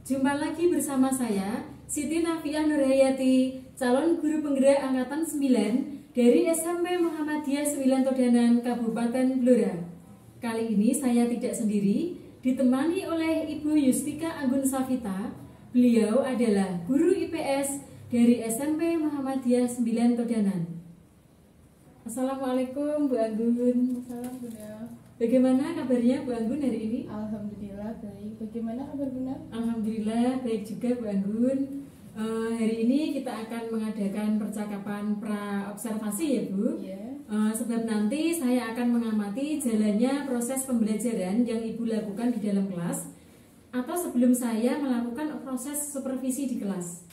Jumpa lagi bersama saya, Siti Nafiah Nurhayati, calon guru penggerak Angkatan 9 dari SMP Muhammadiyah 9 Todanan, Kabupaten Blora. Kali ini saya tidak sendiri, ditemani oleh Ibu Yustika Anggun Safita. Beliau adalah guru IPS dari SMP Muhammadiyah 9 Todanan. Assalamualaikum Bu Anggun. Salam Bunda. Bagaimana kabarnya Bu Anggun hari ini? Alhamdulillah baik. Bagaimana kabar Bunda? Alhamdulillah baik juga Bu Anggun. Hari ini kita akan mengadakan percakapan pra-observasi ya Bu. Iya. Sebab nanti saya akan mengamati jalannya proses pembelajaran yang Ibu lakukan di dalam kelas atau sebelum saya melakukan proses supervisi di kelas.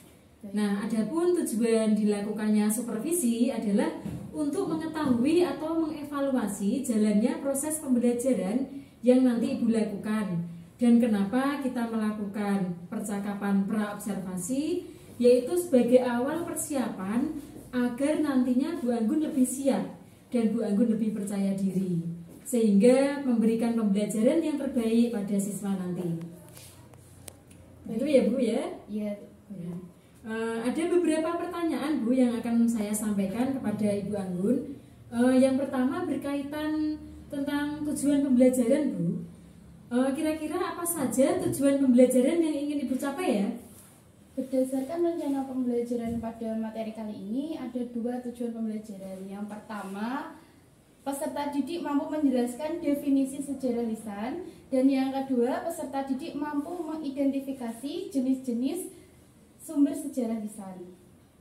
Nah, adapun tujuan dilakukannya supervisi adalah untuk mengetahui atau mengevaluasi jalannya proses pembelajaran yang nanti Ibu lakukan. Dan kenapa kita melakukan percakapan pra-observasi, yaitu sebagai awal persiapan agar nantinya Bu Anggun lebih siap dan Bu Anggun lebih percaya diri, sehingga memberikan pembelajaran yang terbaik pada siswa nanti. Itu ya Bu ya? Iya. Ya. Ada beberapa pertanyaan Bu yang akan saya sampaikan kepada Ibu Anggun. Yang pertama berkaitan tentang tujuan pembelajaran Bu. Kira-kira apa saja tujuan pembelajaran yang ingin Ibu capai ya? Berdasarkan rencana pembelajaran pada materi kali ini ada dua tujuan pembelajaran. Yang pertama, peserta didik mampu menjelaskan definisi sejarah lisan, dan yang kedua, peserta didik mampu mengidentifikasi jenis-jenis sumber sejarah lisan.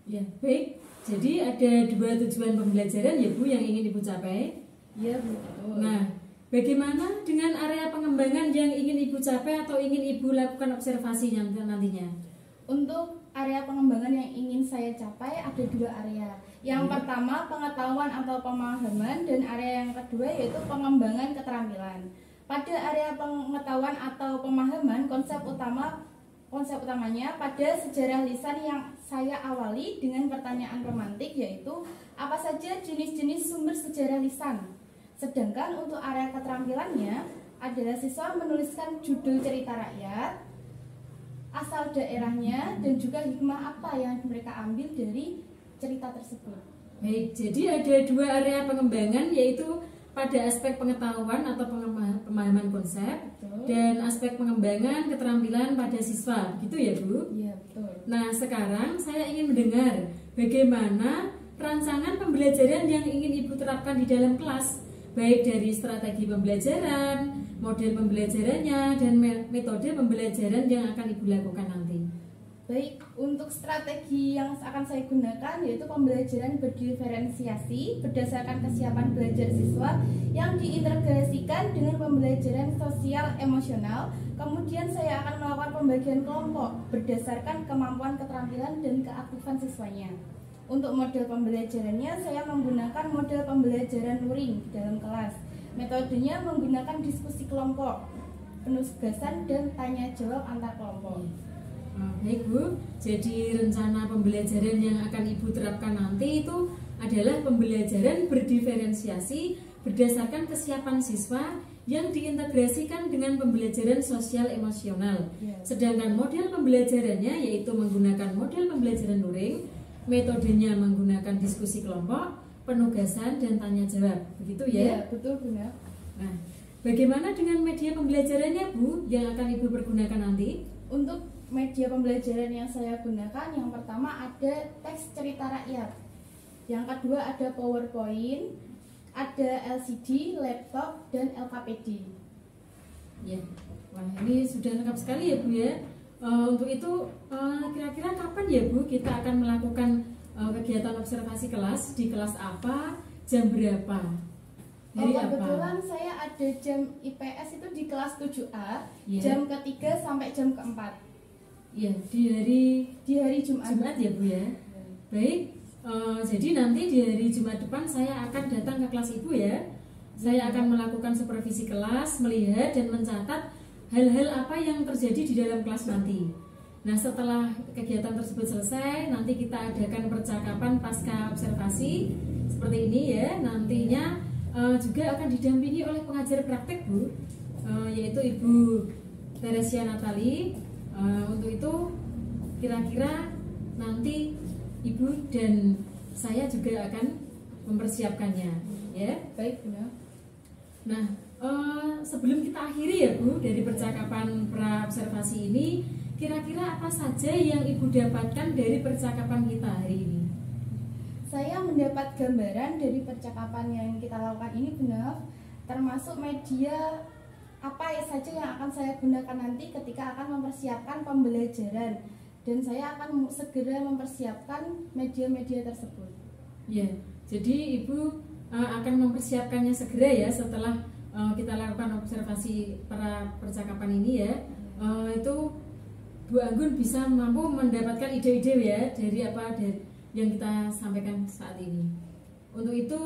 Ya, baik. Jadi ada dua tujuan pembelajaran ya Bu yang ingin Ibu capai. Iya, betul. Nah, bagaimana dengan area pengembangan yang ingin Ibu capai atau ingin Ibu lakukan observasi nantinya? Untuk area pengembangan yang ingin saya capai ada dua area. Yang pertama, pengetahuan atau pemahaman, dan area yang kedua yaitu pengembangan keterampilan. Pada area pengetahuan atau pemahaman, konsep utamanya pada sejarah lisan yang saya awali dengan pertanyaan romantik, yaitu apa saja jenis-jenis sumber sejarah lisan. Sedangkan untuk area keterampilannya adalah siswa menuliskan judul cerita rakyat, asal daerahnya, dan juga hikmah apa yang mereka ambil dari cerita tersebut. Baik, jadi ada dua area pengembangan, yaitu pada aspek pengetahuan atau pemahaman konsep, betul, dan aspek pengembangan keterampilan pada siswa, gitu ya Bu? Iya, betul. Nah, sekarang saya ingin mendengar bagaimana rancangan pembelajaran yang ingin Ibu terapkan di dalam kelas, baik dari strategi pembelajaran, model pembelajarannya, dan metode pembelajaran yang akan Ibu lakukan nanti. Baik, untuk strategi yang akan saya gunakan yaitu pembelajaran berdiferensiasi berdasarkan kesiapan belajar siswa yang diintegrasikan dengan pembelajaran sosial emosional. Kemudian saya akan melakukan pembagian kelompok berdasarkan kemampuan keterampilan dan keaktifan siswanya. Untuk model pembelajarannya saya menggunakan model pembelajaran luring di dalam kelas. Metodenya menggunakan diskusi kelompok, penugasan, dan tanya jawab antar kelompok. Baik Bu, jadi rencana pembelajaran yang akan Ibu terapkan nanti itu adalah pembelajaran berdiferensiasi berdasarkan kesiapan siswa yang diintegrasikan dengan pembelajaran sosial emosional. Sedangkan model pembelajarannya yaitu menggunakan model pembelajaran luring, metodenya menggunakan diskusi kelompok, penugasan, dan tanya jawab. Begitu ya? Iya, betul benar. Nah, bagaimana dengan media pembelajarannya Bu yang akan Ibu pergunakan nanti? Untuk media pembelajaran yang saya gunakan, yang pertama ada teks cerita rakyat, yang kedua ada PowerPoint, ada LCD, laptop, dan LKPD. Ya, wah ini sudah lengkap sekali ya Bu ya. Untuk itu kira-kira kapan ya Bu kita akan melakukan kegiatan observasi kelas, di kelas apa, jam berapa? Dari Kebetulan apa? saya ada jam IPS itu di kelas 7A, Ya. jam ketiga sampai jam keempat. Ya, di hari Jumat. Ya Bu ya. Baik, jadi nanti di hari Jumat depan saya akan datang ke kelas Ibu ya. Saya akan melakukan supervisi kelas, melihat dan mencatat hal-hal apa yang terjadi di dalam kelas nanti. Nah, setelah kegiatan tersebut selesai, nanti kita adakan percakapan pasca observasi seperti ini ya. Nantinya juga akan didampingi oleh pengajar praktek Bu, yaitu Ibu Teresia Natali, Untuk itu kira-kira nanti Ibu dan saya juga akan mempersiapkannya, ya. Baik, Bunda. Nah, sebelum kita akhiri ya Bu, dari percakapan pra-observasi ini, kira-kira apa saja yang Ibu dapatkan dari percakapan kita hari ini? Saya mendapat gambaran dari percakapan yang kita lakukan ini, Bunda, termasuk media apa saja yang akan saya gunakan nanti ketika akan mempersiapkan pembelajaran, dan saya akan segera mempersiapkan media-media tersebut. Ya, jadi Ibu akan mempersiapkannya segera ya setelah kita lakukan observasi percakapan ini ya. Itu Bu Anggun bisa mampu mendapatkan ide-ide ya dari yang kita sampaikan saat ini. Untuk itu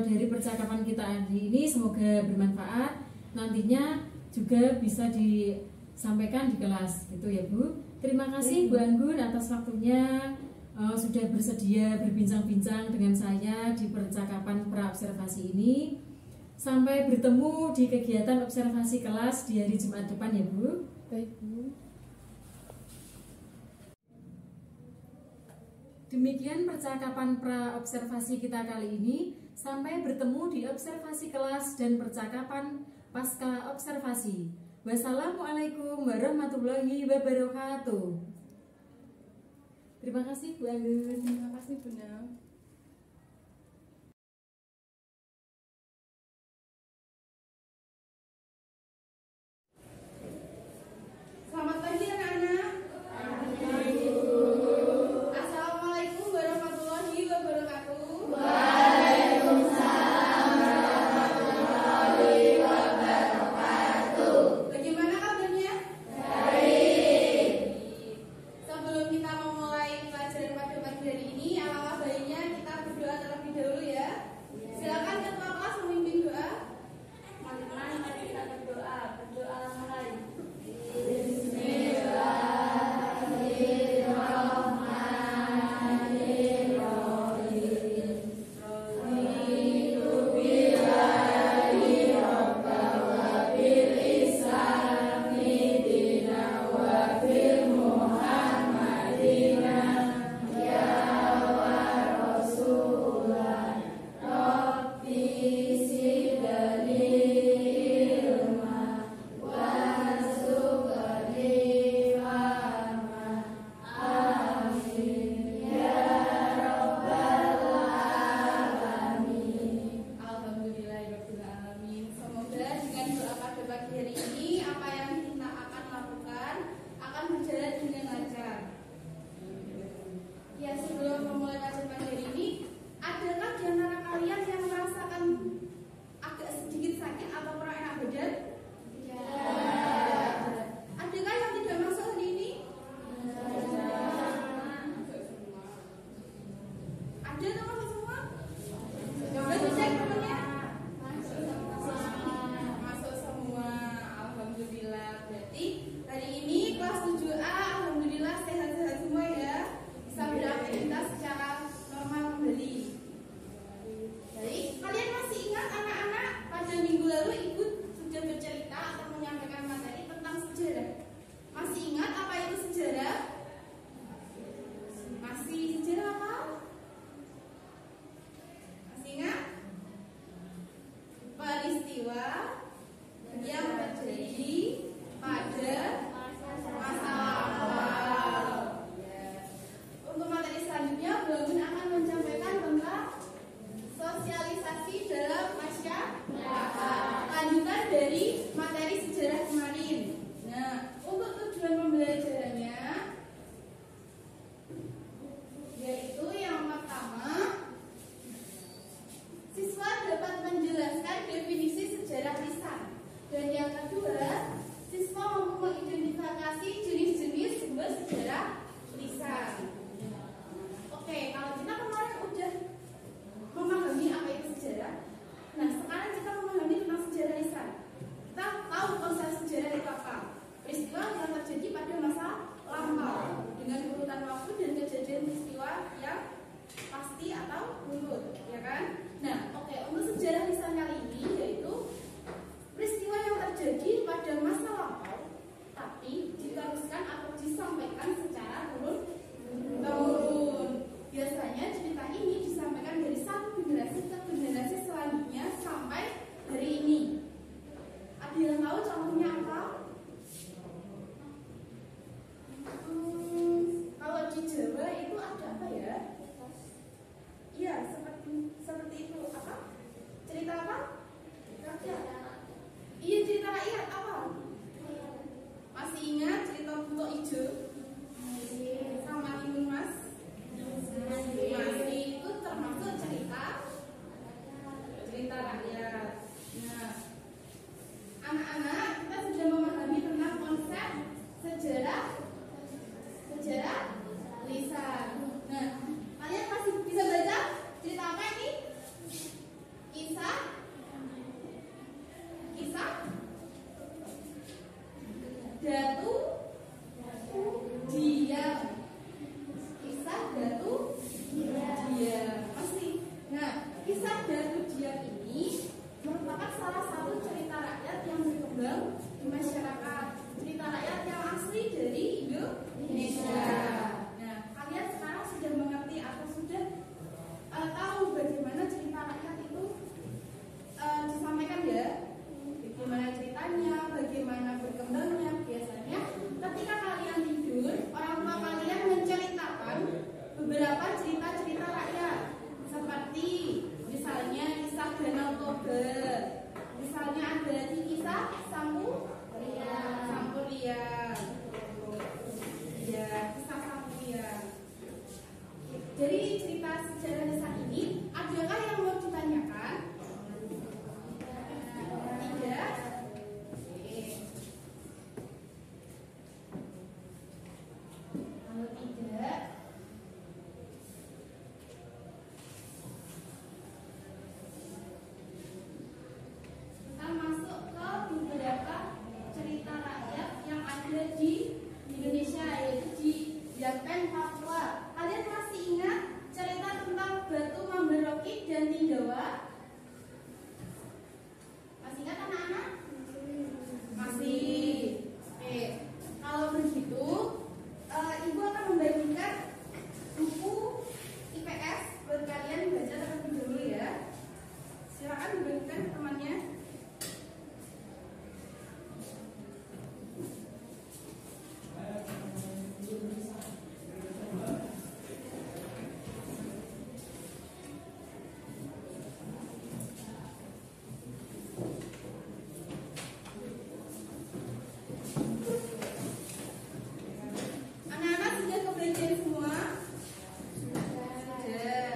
dari percakapan kita hari ini semoga bermanfaat, nantinya juga bisa disampaikan di kelas gitu ya Bu. Terima kasih Bu Anggun atas waktunya, sudah bersedia berbincang-bincang dengan saya di percakapan pra-observasi ini. Sampai bertemu di kegiatan observasi kelas di hari Jumat depan ya Bu. Baik, Bu. Demikian percakapan pra-observasi kita kali ini. Sampai bertemu di observasi kelas dan percakapan pasca observasi. Wassalamualaikum warahmatullahi wabarakatuh. Terima kasih Bu Anggun. Terima kasih, Bunda. Selamat pagi anak-anak. Assalamualaikum warahmatullahi wabarakatuh. Bagaimana kabarnya? Baik. Sebelum kita memulai pelajaran pada pagi hari ini, alangkah baiknya setuju? Sama ini Mas? Masih, itu termasuk cerita rakyat. Nah, anak-anak kita sudah memahami tentang konsep sejarah lisan. Nah, kalian masih bisa baca cerita apa ini? Kisah Datu Diam. Kisah Datu Diam. Masih. Nah, kisah Datu Diam ini merupakan salah satu cerita rakyat yang berkembang di masyarakat. Cerita rakyat yang asli dari Indonesia. Nah, kalian sekarang sudah mengerti atau sudah tahu bagaimana cerita rakyat itu disampaikan ya? Bagaimana ceritanya, bagaimana berkembangnya. Biasanya ketika kalian tidur, orang tua kalian menceritakan beberapa cerita-cerita rakyat, seperti misalnya kisah Danau Toba, misalnya ada lagi kisah Sampuria, ya, kisah Sampuria. Jadi cerita sejarah lisan ini, adakah yang mau ditanyakan? Tidak. Kalau tidak, kita masuk ke beberapa cerita rakyat yang ada di Indonesia, yaitu di Yapen, Papua. Kalian masih ingat cerita tentang Batu Mamberoki dan Tindawa? Masih ingat anak-anak? Masih. Oke. Kalau begitu, Ibu akan membagikan buku IPS buat kalian baca terlebih dahulu ya. Silakan dibagikan ke temannya. Anak-anak sudah kebaca semua? Sudah.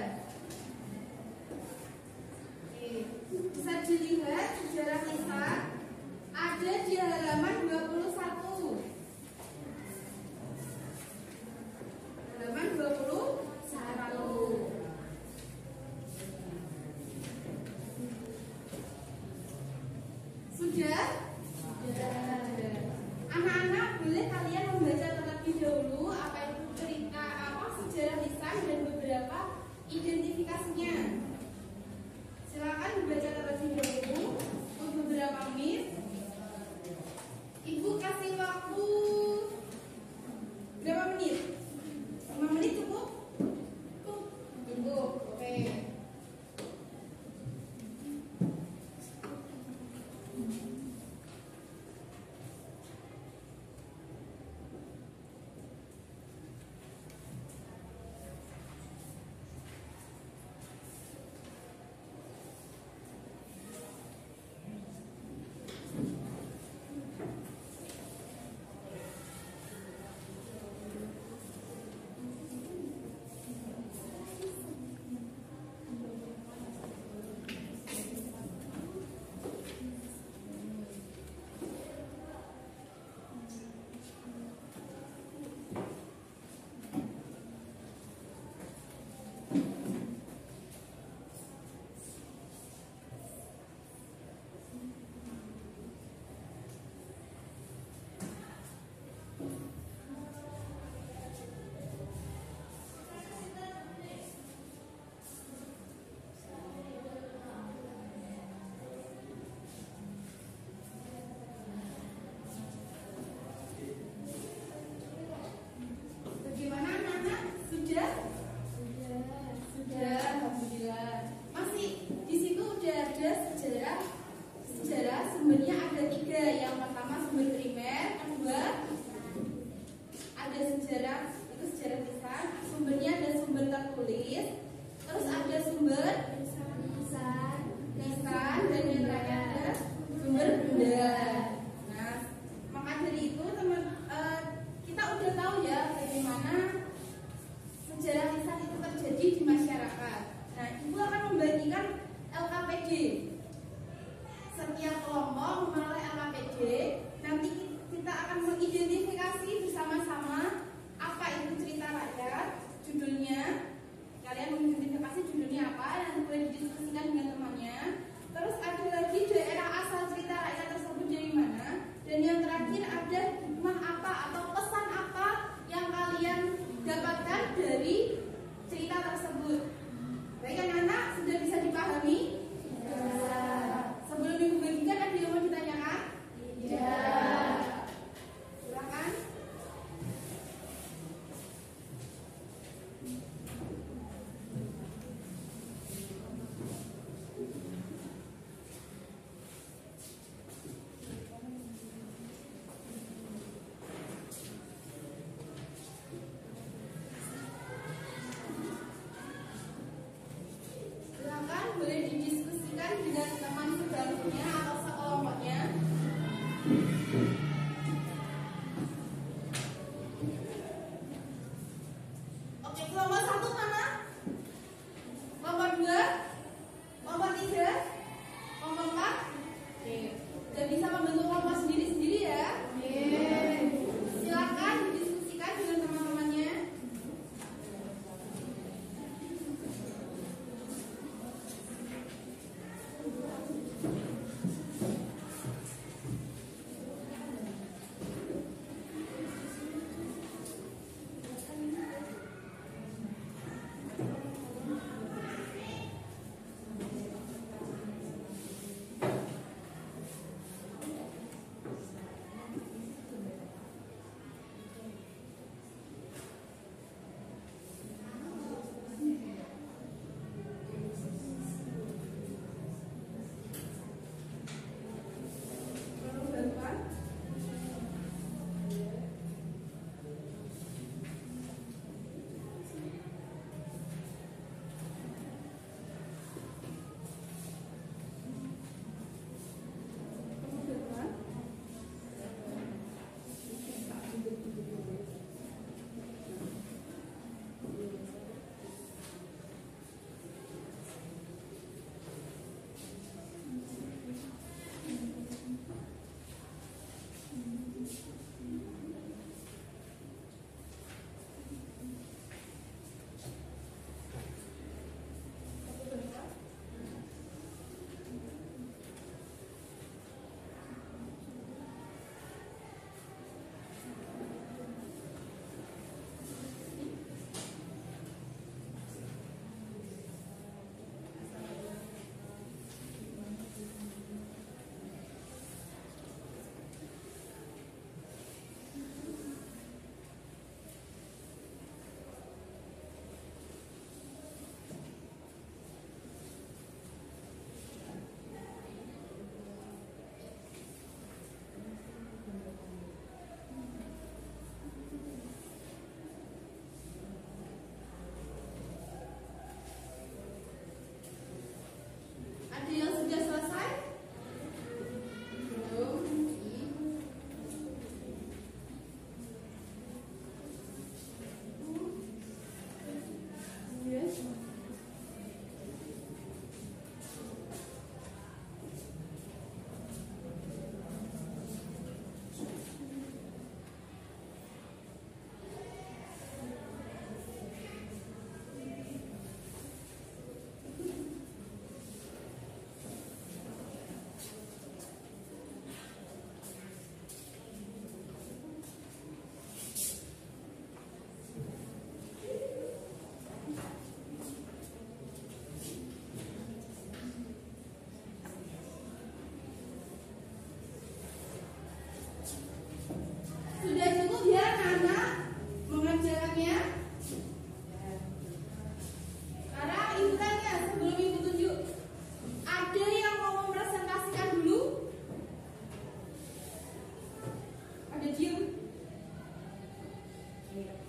Oke. Bisa dilihat sejarah lisan ada di halaman 21. Halaman 21. Sudah? Sudah. Anak-anak boleh kalian membaca terlebih dahulu apa itu cerita sejarah lisan dan beberapa identifikasinya. Silakan dibaca terlebih dahulu untuk beberapa menit. Ibu kasih waktu berapa menit? 5 menit cukup? Cukup. Oke. Nah, maka dari itu kita udah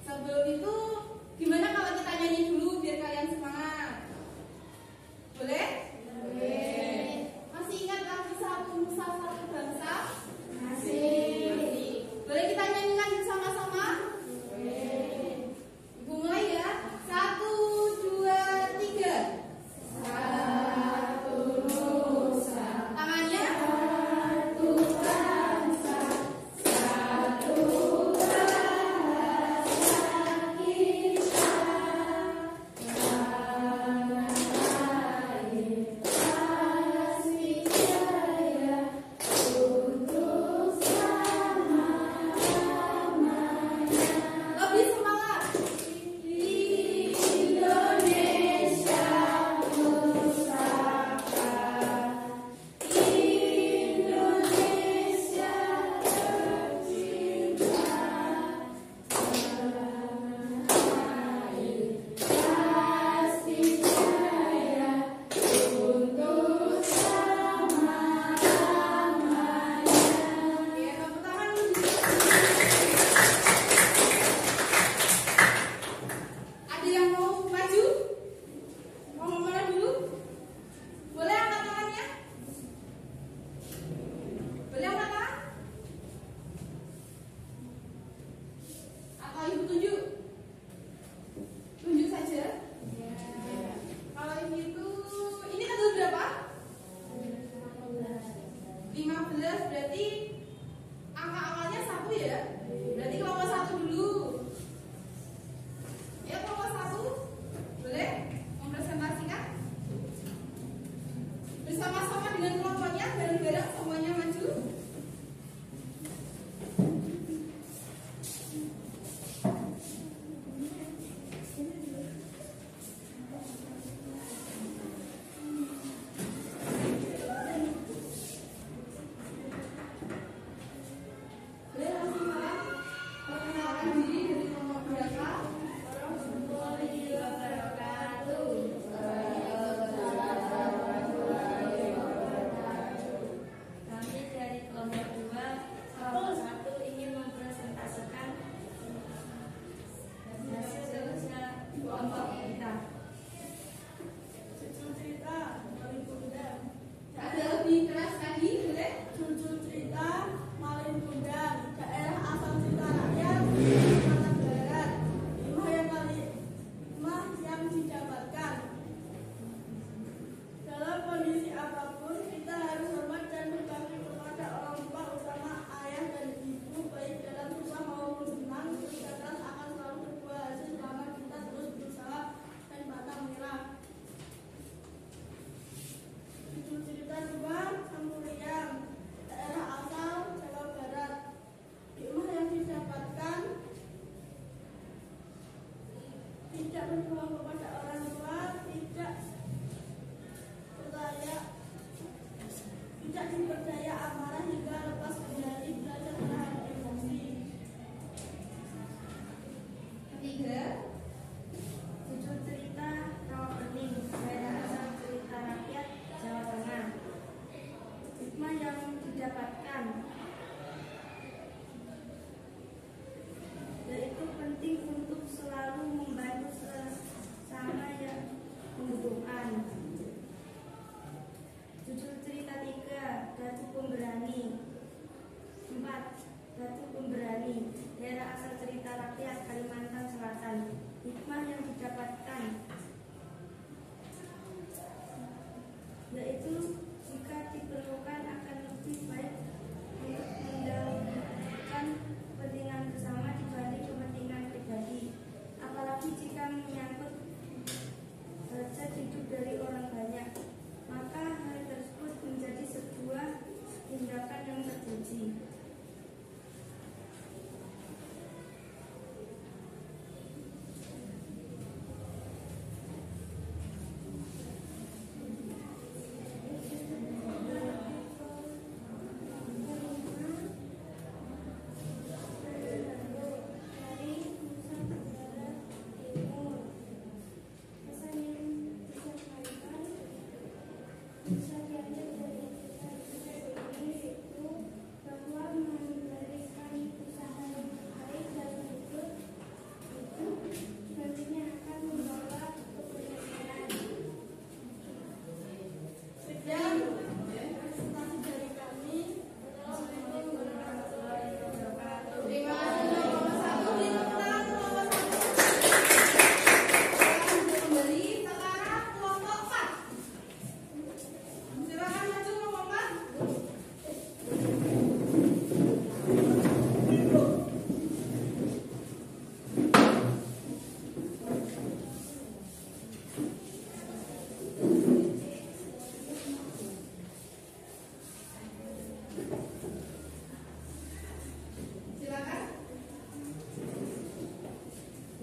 Sebelum itu, gimana kalau kita nyanyi dulu biar kalian semangat? Boleh? Boleh. Masih ingat lagu Satu Nusa Satu Bangsa? Masih. Boleh kita nyanyikan bersama-sama? Boleh. Ibu mulai ya. 1, 2, 3. Satu Nusa. Tangannya. Satu bangsa. Satu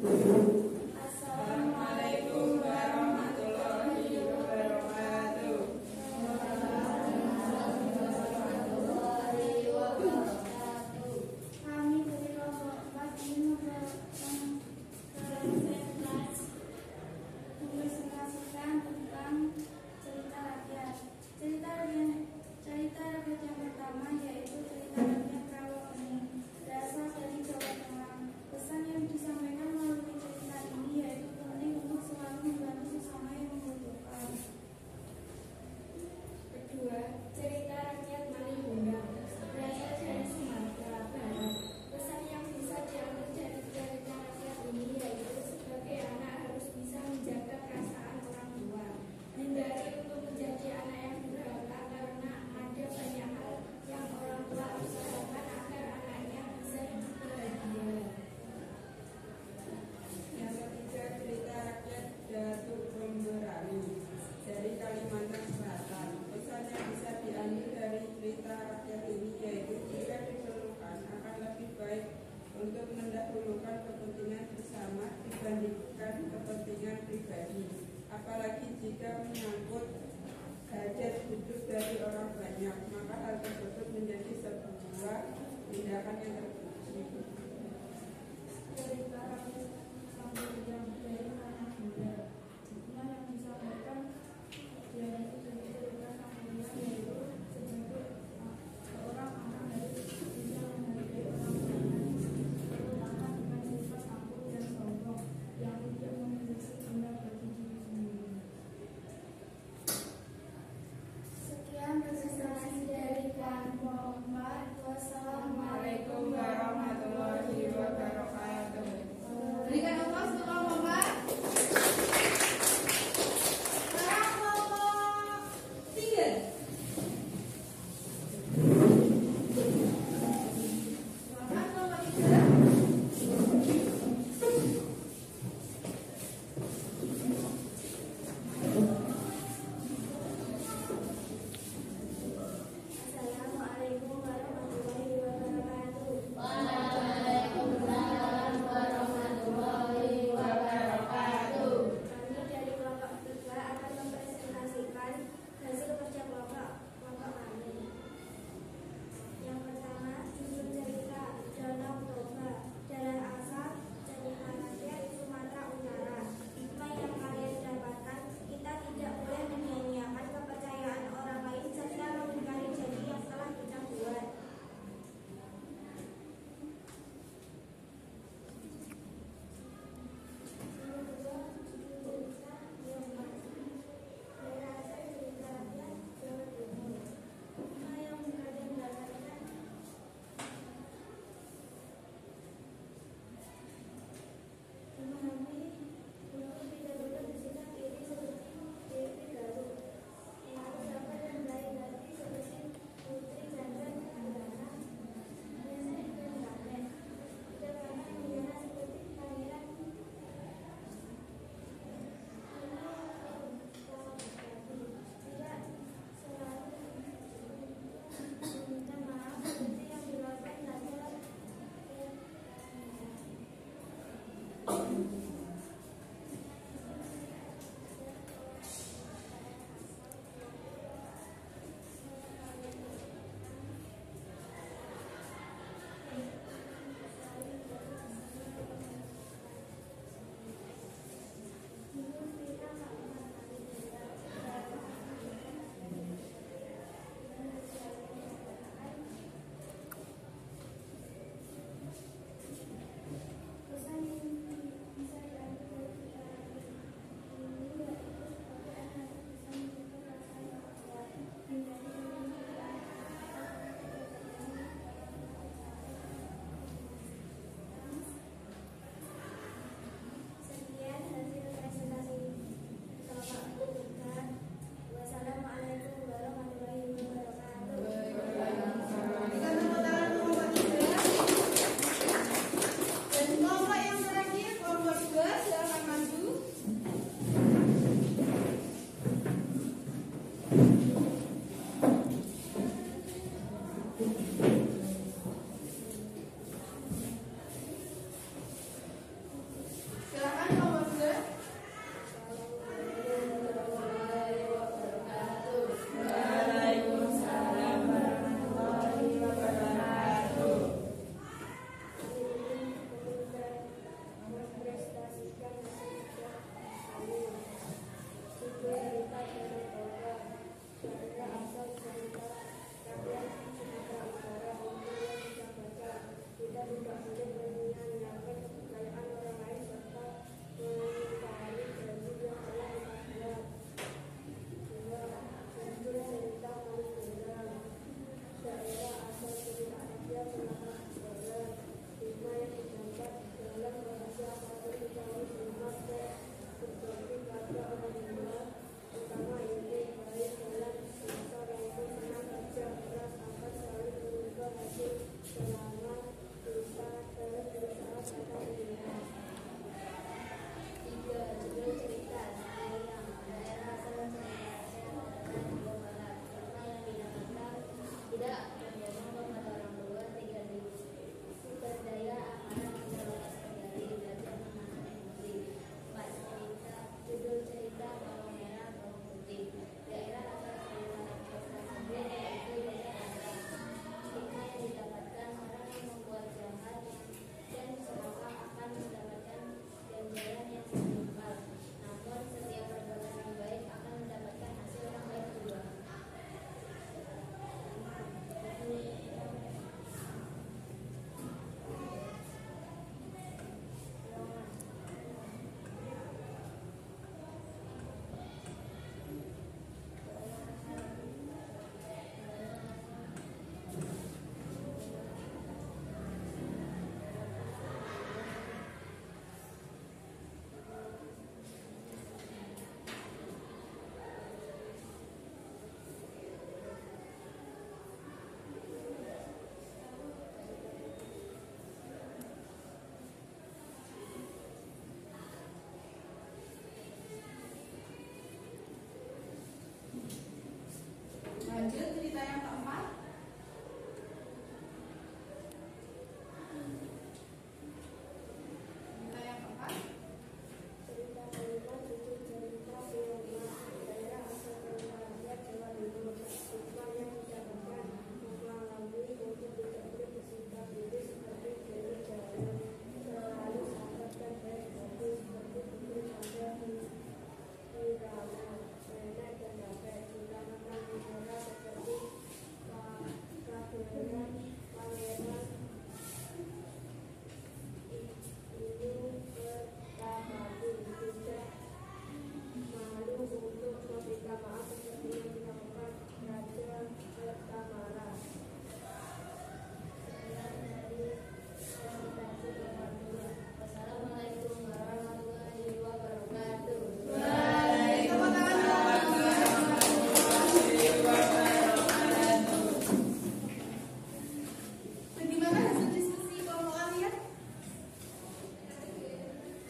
Assalamualaikum warahmatullahi wabarakatuh. Kami dari kelompok 4 ingin mempresentasikan tentang cerita rakyat. Cerita rakyat yang pertama yaitu cerita rakyat Rawamangun, berasal dari Jawa Tengah. Pesan yang disampaikan melalui cerita ini yaitu penting untuk selalu membantu sesama yang membutuhkan. Kedua, cerita rakyat Malibundang, berasal dari Sumatera Barat. Pesan yang bisa diambil dari cerita rakyat ini yaitu sebagai anak harus bisa menjaga perasaan orang tua, hindari untuk menjadi anak yang durhaka karena ada banyak hal yang orang tua usahakan agar anaknya bisa hidup bahagia. Yang ketiga, cerita rakyat Datuk Pemberani dari Kalimantan Selatan. Pesan yang bisa diambil dari cerita rakyat ini yaitu jika diperlukan akan lebih baik untuk mendahulukan kepentingan bersama dibandingkan kepentingan pribadi, apalagi jika menyangkut hajat hidup dari orang banyak, maka hal tersebut menjadi sebuah tindakan yang terpuji. Cerita rakyat Samudang dari anak muda. Hikmah yang disampaikan yaitu cerita Samudang yaitu sebagai seorang anak harus bisa menghargai orang lain, terutama dengan sifat angkuh dan sombong yang tidak memiliki guna bagi diri sendiri. Sekian presentasi dari kelompok 4. Wassalamualaikum warahmatullahi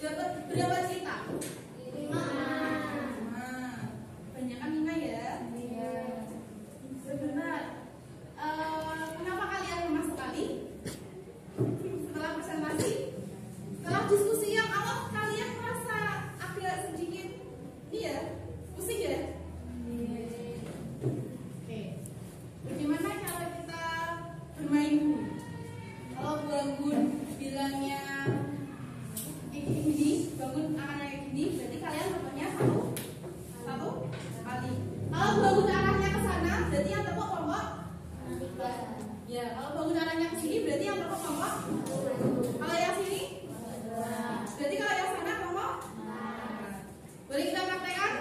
Dapat berapa cerita? 5. Banyakan 5 ya? Iya. Benar. Kenapa kalian lemah sekali? Setelah presentasi? Setelah diskusi yang awal kalian merasa agak sedikit ini ya? Pusing ya? Oke. Bagaimana kalau kita bermain dulu? Kalau bangun bilangnya ini, bangun arahnya kayak gini, berarti kalian tepuknya satu kali. Kalau bangun arahnya ke sana, berarti yang tepuk kelompok 3. Ya, kalau bangun arahnya ke sini, berarti yang tepuk kelompok 1. Kalau yang sini, berarti kalau yang sana kelompok 4. Boleh kita praktekkan?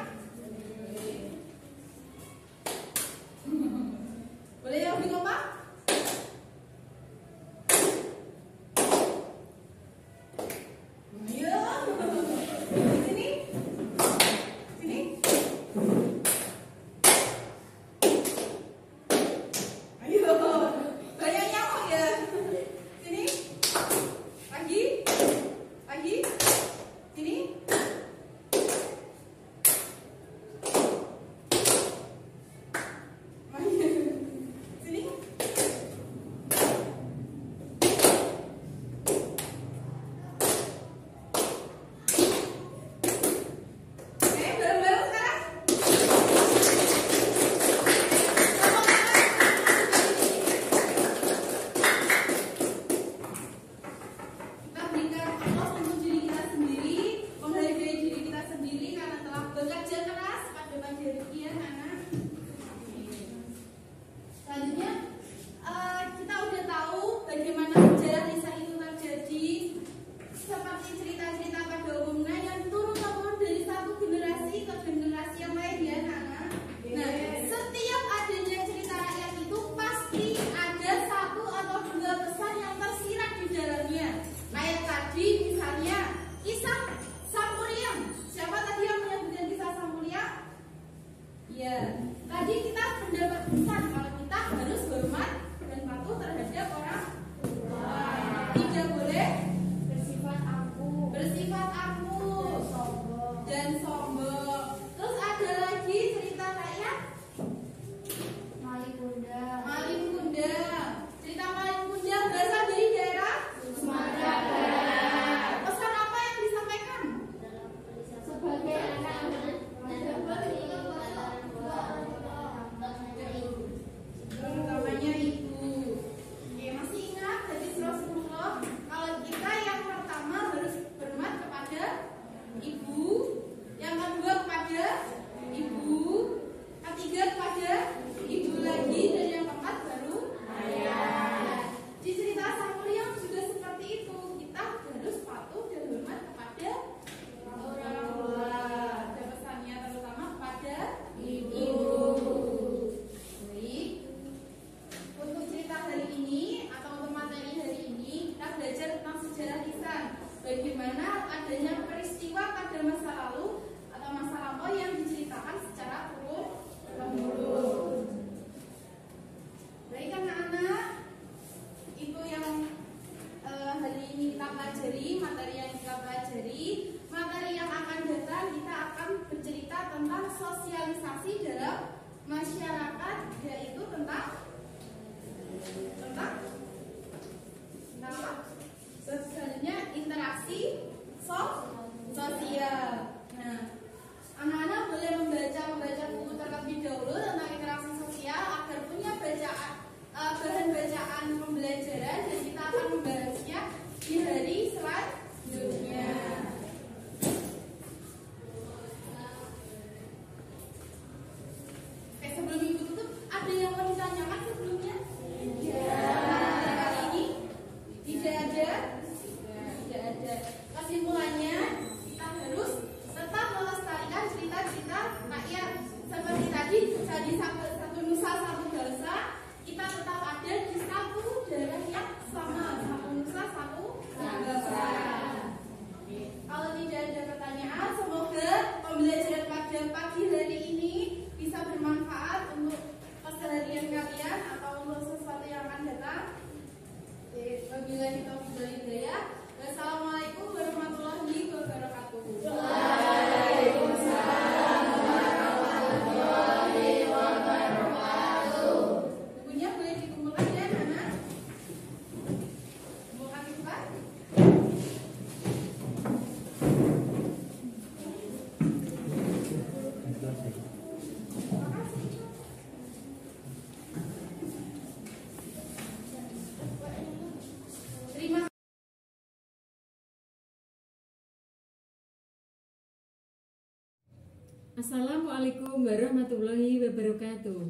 Boleh yang lebih kompak? Ayo. Sini. Sini. Ayo. Banyak nyamuk ya. Sini. Lagi. Lagi. Sini. Sini. Oke, bareng-bareng sekarang. Kita berikan aplaus untuk diri kita sendiri, menghargai diri kita sendiri karena telah bekerja keras pada pagi hari ini ya, anak. Selanjutnya kita udah tahu bagaimana sejarah lisan itu terjadi, seperti cerita-cerita pada umumnya yang turun-temurun dari satu generasi ke generasi yang lain ya, anak. Nah, setiap adanya cerita rakyat itu pasti ada satu atau dua pesan yang tersirat di dalamnya. Kayak tadi misalnya kisah Sampuriang. Siapa tadi yang menyebutkan kisah Sampuriang? Ya, tadi kita mendapat pesan kalau kita harus hormat dan patuh terhadap orang tua. Tidak boleh bersifat aku dan sombong. Terus ada lagi cerita rakyat Maling Kunda. Cerita Maling Kunda berasal dari daerah Sumatera Barat. Pesan apa yang disampaikan? Sebagai anak Utamanya ibu. Oke, masih ingat dari Rasulullah kalau kita yang pertama harus hormat kepada ibu, yang kedua kepada ibu, ketiga kepada ibu lagi, dan yang keempat baru ayah. Di cerita Sampuriang juga seperti itu. Kita harus patuh dan hormat kepada orang tua. Ada pesannya terutama kepada ibu. Baik. Untuk cerita hari ini atau untuk materi hari ini kita belajar tentang sejarah lisan. Bagaimana adanya peristiwa pada masa lalu atau masa lampau yang diceritakan secara turun-temurun. Baik anak-anak, itu yang hari ini kita pelajari, materi yang kita pelajari. Materi yang akan datang kita akan bercerita tentang sosialisasi dalam masyarakat, yaitu tentang apa? Selanjutnya interaksi sosial. Nah, anak-anak boleh membaca buku terlebih dahulu tentang interaksi sosial agar punya bahan bacaan pembelajaran, dan kita akan membahasnya di hari selanjutnya. Oke, sebelum ibu tutup, ada yang mau ditanyakan sebelumnya? Kali ini tidak ada. Kesimpulannya, Assalamualaikum warahmatullahi wabarakatuh.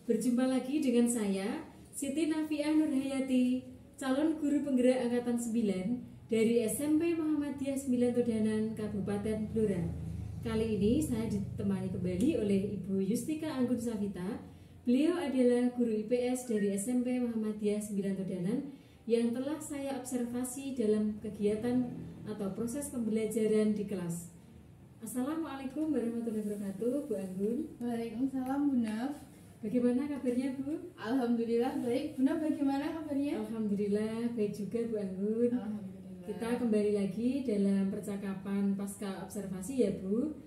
Berjumpa lagi dengan saya, Siti Nafiah Nurhayati, calon guru penggerak Angkatan 9 dari SMP Muhammadiyah 9 Todanan, Kabupaten Blora. Kali ini saya ditemani kembali oleh Ibu Yustika Anggun Safita. Beliau adalah guru IPS dari SMP Muhammadiyah 9 Todanan yang telah saya observasi dalam kegiatan atau proses pembelajaran di kelas. Assalamualaikum warahmatullahi wabarakatuh, Bu Anggun. Waalaikumsalam, Bu Naf. Bagaimana kabarnya, Bu? Alhamdulillah baik. Bu Naf, bagaimana kabarnya? Alhamdulillah baik juga, Bu Anggun. Alhamdulillah. Kita kembali lagi dalam percakapan pasca observasi ya, Bu.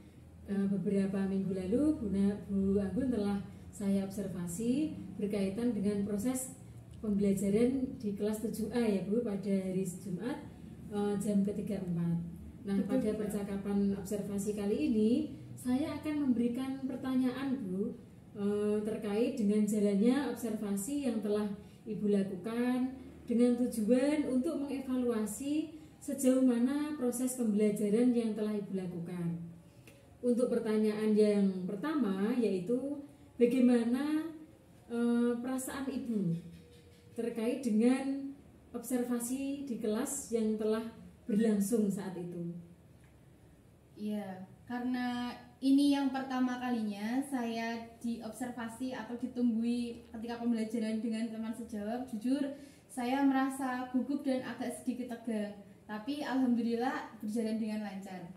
Beberapa minggu lalu Bu Anggun telah saya observasi berkaitan dengan proses pembelajaran di kelas 7A ya, Bu, pada hari Jumat jam ke-3-4. Nah, pada percakapan observasi kali ini saya akan memberikan pertanyaan, Bu, terkait dengan jalannya observasi yang telah Ibu lakukan dengan tujuan untuk mengevaluasi sejauh mana proses pembelajaran yang telah Ibu lakukan. Untuk pertanyaan yang pertama yaitu bagaimana perasaan Ibu terkait dengan observasi di kelas yang telah berlangsung saat itu. Iya, karena ini yang pertama kalinya saya diobservasi atau ditunggui ketika pembelajaran dengan teman sejawat. Jujur, saya merasa gugup dan agak sedikit tegang. Tapi alhamdulillah berjalan dengan lancar.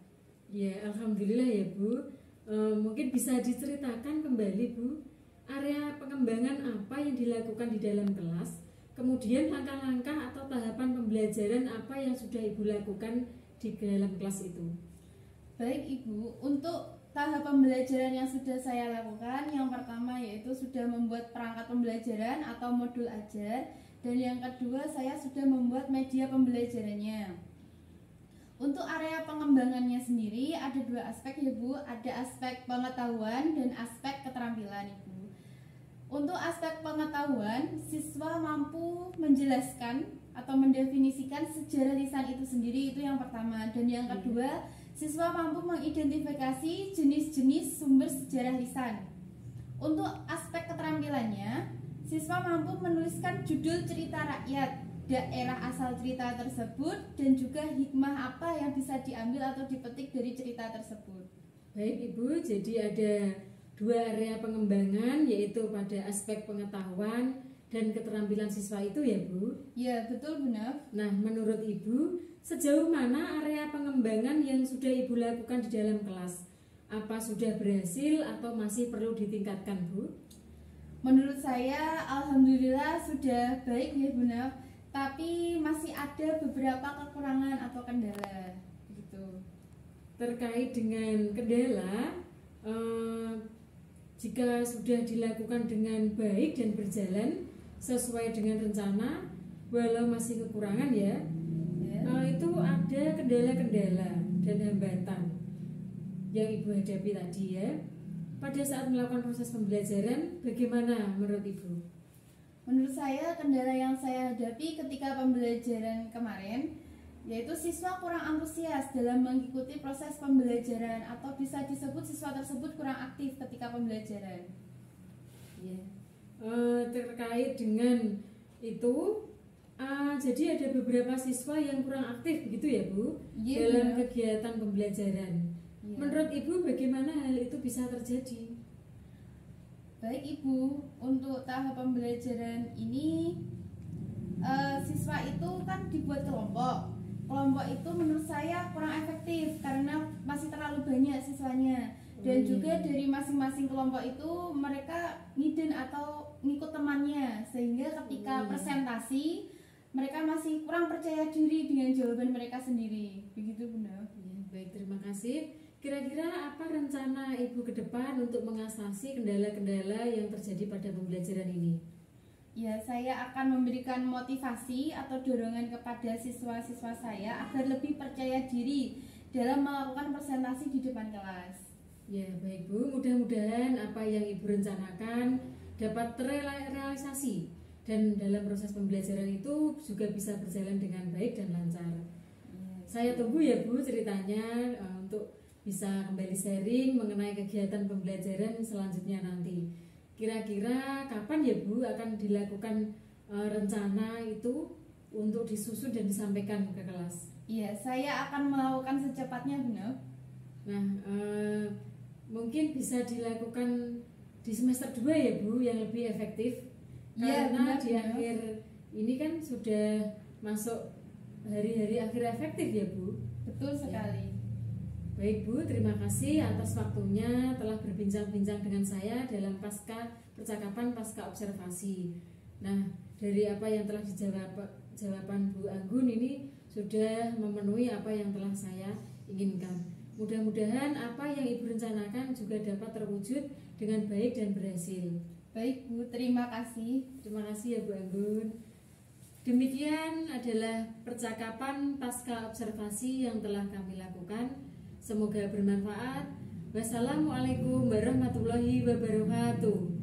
Ya, alhamdulillah ya, Bu. Mungkin bisa diceritakan kembali, Bu, area pengembangan apa yang dilakukan di dalam kelas? Kemudian langkah-langkah atau tahapan pembelajaran apa yang sudah Ibu lakukan di dalam kelas itu? Baik Ibu, untuk tahap pembelajaran yang sudah saya lakukan, yang pertama yaitu sudah membuat perangkat pembelajaran atau modul ajar, dan yang kedua saya sudah membuat media pembelajarannya. Untuk area pengembangannya sendiri ada dua aspek ya Bu, ada aspek pengetahuan dan aspek keterampilan Ibu. Untuk aspek pengetahuan, siswa mampu menjelaskan atau mendefinisikan sejarah lisan itu sendiri, itu yang pertama. Dan yang kedua, siswa mampu mengidentifikasi jenis-jenis sumber sejarah lisan. Untuk aspek keterampilannya, siswa mampu menuliskan judul cerita rakyat, daerah asal cerita tersebut, dan juga hikmah apa yang bisa diambil atau dipetik dari cerita tersebut. Baik Ibu, jadi ada dua area pengembangan yaitu pada aspek pengetahuan dan keterampilan siswa itu ya, Bu? Ya, betul Bu Naf. Nah, menurut Ibu, sejauh mana area pengembangan yang sudah Ibu lakukan di dalam kelas? Apa sudah berhasil atau masih perlu ditingkatkan, Bu? Menurut saya, alhamdulillah sudah baik ya Bu Naf, tapi masih ada beberapa kekurangan atau kendala gitu. Terkait dengan kendala, jika sudah dilakukan dengan baik dan berjalan sesuai dengan rencana, walau masih kekurangan ya, itu ada kendala-kendala dan hambatan yang Ibu hadapi tadi ya. Pada saat melakukan proses pembelajaran, bagaimana menurut Ibu? Menurut saya, kendala yang saya hadapi ketika pembelajaran kemarin yaitu siswa kurang antusias dalam mengikuti proses pembelajaran, atau bisa disebut siswa tersebut kurang aktif ketika pembelajaran. Ya. Terkait dengan itu, jadi ada beberapa siswa yang kurang aktif begitu ya, Bu, dalam kegiatan pembelajaran. Ya. Menurut Ibu bagaimana hal itu bisa terjadi? Baik Ibu, untuk tahap pembelajaran ini siswa itu kan dibuat kelompok. Kelompok itu menurut saya kurang efektif karena masih terlalu banyak siswanya. Dan juga dari masing-masing kelompok itu mereka ngiden atau ngikut temannya, sehingga ketika presentasi mereka masih kurang percaya diri dengan jawaban mereka sendiri. Begitu Bunda. Ya, baik, terima kasih. Kira-kira apa rencana Ibu ke depan untuk mengatasi kendala-kendala yang terjadi pada pembelajaran ini? Ya, saya akan memberikan motivasi atau dorongan kepada siswa-siswa saya agar lebih percaya diri dalam melakukan presentasi di depan kelas. Ya, baik Bu, mudah-mudahan apa yang Ibu rencanakan dapat terrealisasi dan dalam proses pembelajaran itu juga bisa berjalan dengan baik dan lancar. Saya tunggu ya Bu ceritanya untuk bisa kembali sharing mengenai kegiatan pembelajaran selanjutnya nanti. Kira-kira kapan ya Bu akan dilakukan rencana itu untuk disusun dan disampaikan ke kelas? Iya, saya akan melakukan secepatnya, Bu Nov. Nah, mungkin bisa dilakukan di semester 2 ya Bu, yang lebih efektif. Iya, Karena benar, di benar. akhir ini kan sudah masuk hari-hari akhir efektif ya Bu. Betul sekali. Baik Bu, terima kasih atas waktunya telah berbincang-bincang dengan saya dalam percakapan pasca observasi. Nah, dari apa yang telah jawaban Bu Anggun ini sudah memenuhi apa yang telah saya inginkan. Mudah-mudahan apa yang Ibu rencanakan juga dapat terwujud dengan baik dan berhasil. Baik Bu, terima kasih. Terima kasih ya Bu Anggun. Demikian adalah percakapan pasca observasi yang telah kami lakukan. Semoga bermanfaat. Wassalamualaikum warahmatullahi wabarakatuh.